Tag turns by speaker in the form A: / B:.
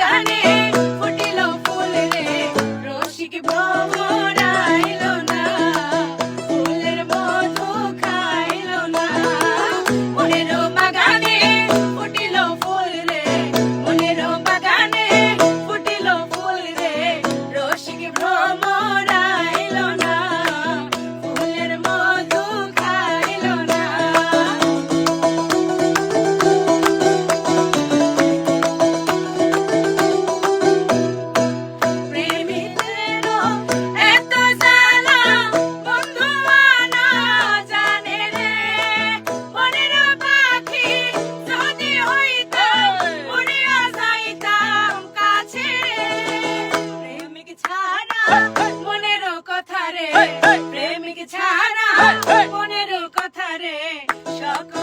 A: বাগানে ফুটিল ফুল রে রসিক ভ্রমরাইল না ফুলের মধু খাইল না মনের বাগানে ফুটিল ফুল রে মনের বাগানে ফুটিল ফুল রে রসিক ভ্রমরাইল না ফুলের মধু খাইল না প্রেমিকেরও এত জ্বালা বন্ধু আনা জানে রে মনের পাখি যদি হইতো উড়িয়া যাইতাম কাছে প্রেমিক ছাড়া মনের কথা রে প্রেমিক ছাড়া মনের কথা রে সকল